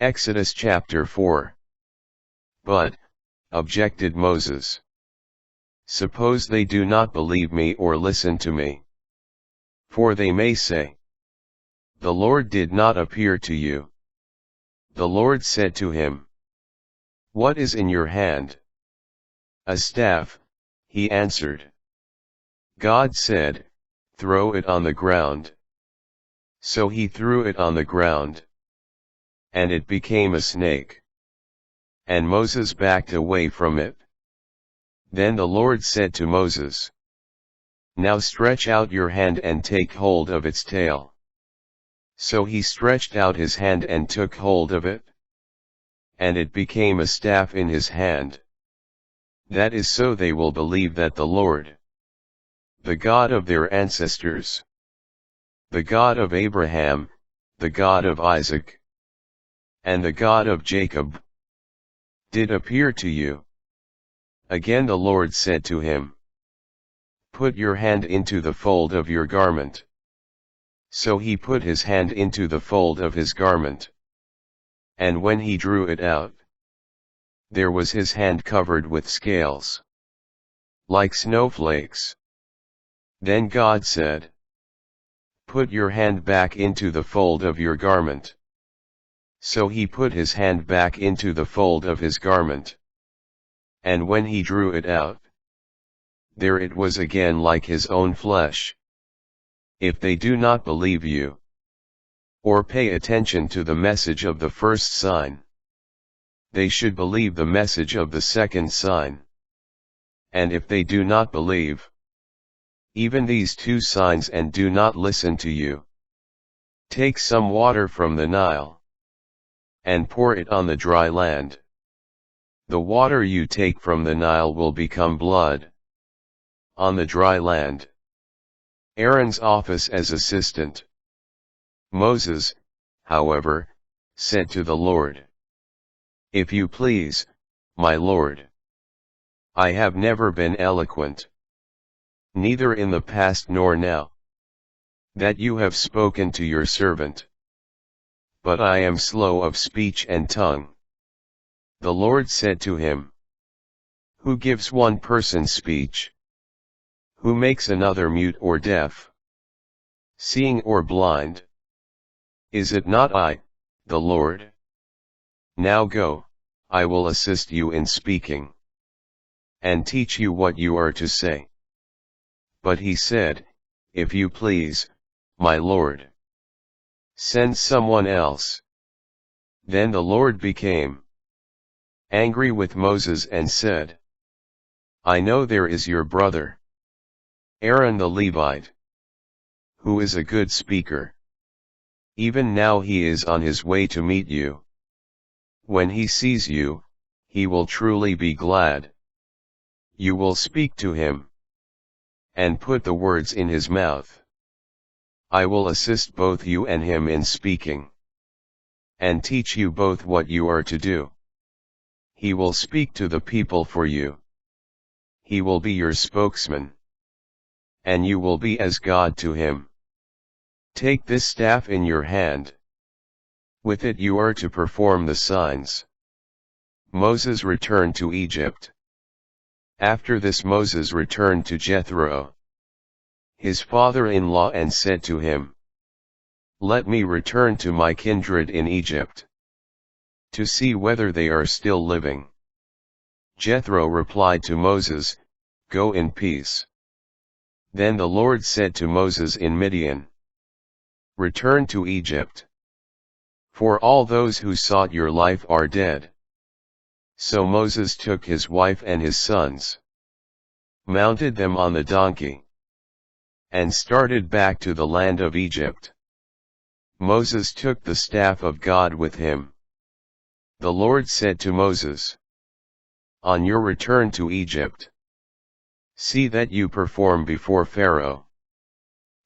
Exodus chapter 4. But, objected Moses, suppose they do not believe me or listen to me. For they may say, the Lord did not appear to you. The Lord said to him, what is in your hand? A staff, he answered. God said, throw it on the ground. So he threw it on the ground, and it became a snake. And Moses backed away from it. Then the Lord said to Moses, now stretch out your hand and take hold of its tail. So he stretched out his hand and took hold of it. And it became a staff in his hand. That is so they will believe that the Lord, the God of their ancestors, the God of Abraham, the God of Isaac, and the God of Jacob, did appear to you. Again the Lord said to him, put your hand into the fold of your garment. So he put his hand into the fold of his garment. And when he drew it out, there was his hand covered with scales, like snowflakes. Then God said, put your hand back into the fold of your garment. So he put his hand back into the fold of his garment. And when he drew it out, there it was again like his own flesh. If they do not believe you, or pay attention to the message of the first sign, they should believe the message of the second sign. And if they do not believe even these two signs and do not listen to you, take some water from the Nile, and pour it on the dry land. The water you take from the Nile will become blood on the dry land. Aaron's office as assistant. Moses, however, said to the Lord, if you please, my Lord, I have never been eloquent, neither in the past nor now, that you have spoken to your servant. But I am slow of speech and tongue. The Lord said to him, who gives one person speech? Who makes another mute or deaf, seeing or blind? Is it not I, the Lord? Now go, I will assist you in speaking, and teach you what you are to say. But he said, if you please, my Lord, send someone else. Then the Lord became angry with Moses and said, I know there is your brother, Aaron the Levite, who is a good speaker. Even now he is on his way to meet you. When he sees you, he will truly be glad. You will speak to him, and put the words in his mouth. I will assist both you and him in speaking, and teach you both what you are to do. He will speak to the people for you. He will be your spokesman, and you will be as God to him. Take this staff in your hand. With it you are to perform the signs. Moses returned to Egypt. After this Moses returned to Jethro, his father-in-law, and said to him, let me return to my kindred in Egypt, to see whether they are still living. Jethro replied to Moses, go in peace. Then the Lord said to Moses in Midian, return to Egypt, for all those who sought your life are dead. So Moses took his wife and his sons, mounted them on the donkey, and started back to the land of Egypt. Moses took the staff of God with him. The Lord said to Moses, on your return to Egypt, see that you perform before Pharaoh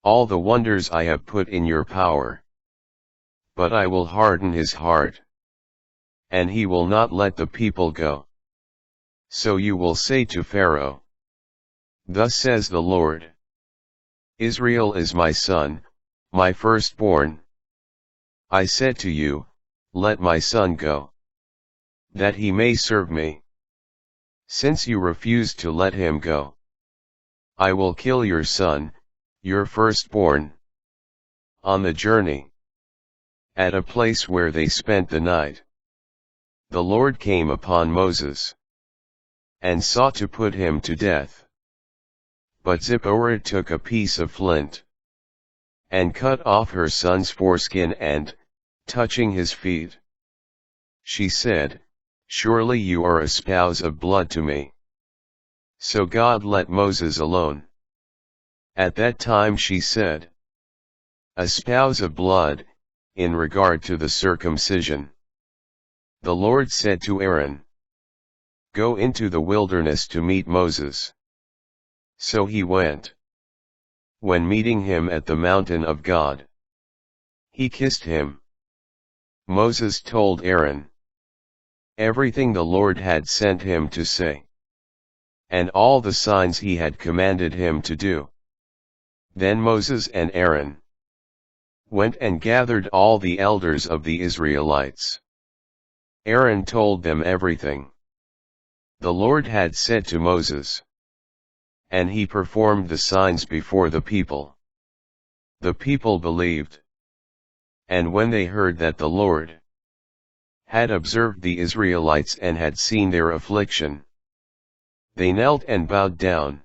all the wonders I have put in your power. But I will harden his heart, and he will not let the people go. So you will say to Pharaoh, thus says the Lord, Israel is my son, my firstborn. I said to you, let my son go, that he may serve me. Since you refuse to let him go, I will kill your son, your firstborn." On the journey, at a place where they spent the night, the Lord came upon Moses, and sought to put him to death. But Zipporah took a piece of flint, and cut off her son's foreskin and, touching his feet, she said, "Surely you are a spouse of blood to me." So God let Moses alone. At that time she said, "A spouse of blood," in regard to the circumcision. The Lord said to Aaron, "Go into the wilderness to meet Moses." So he went. When meeting him at the mountain of God, he kissed him. Moses told Aaron everything the Lord had sent him to say, and all the signs he had commanded him to do. Then Moses and Aaron went and gathered all the elders of the Israelites. Aaron told them everything the Lord had said to Moses, and he performed the signs before the people. The people believed. And when they heard that the Lord had observed the Israelites and had seen their affliction, they knelt and bowed down.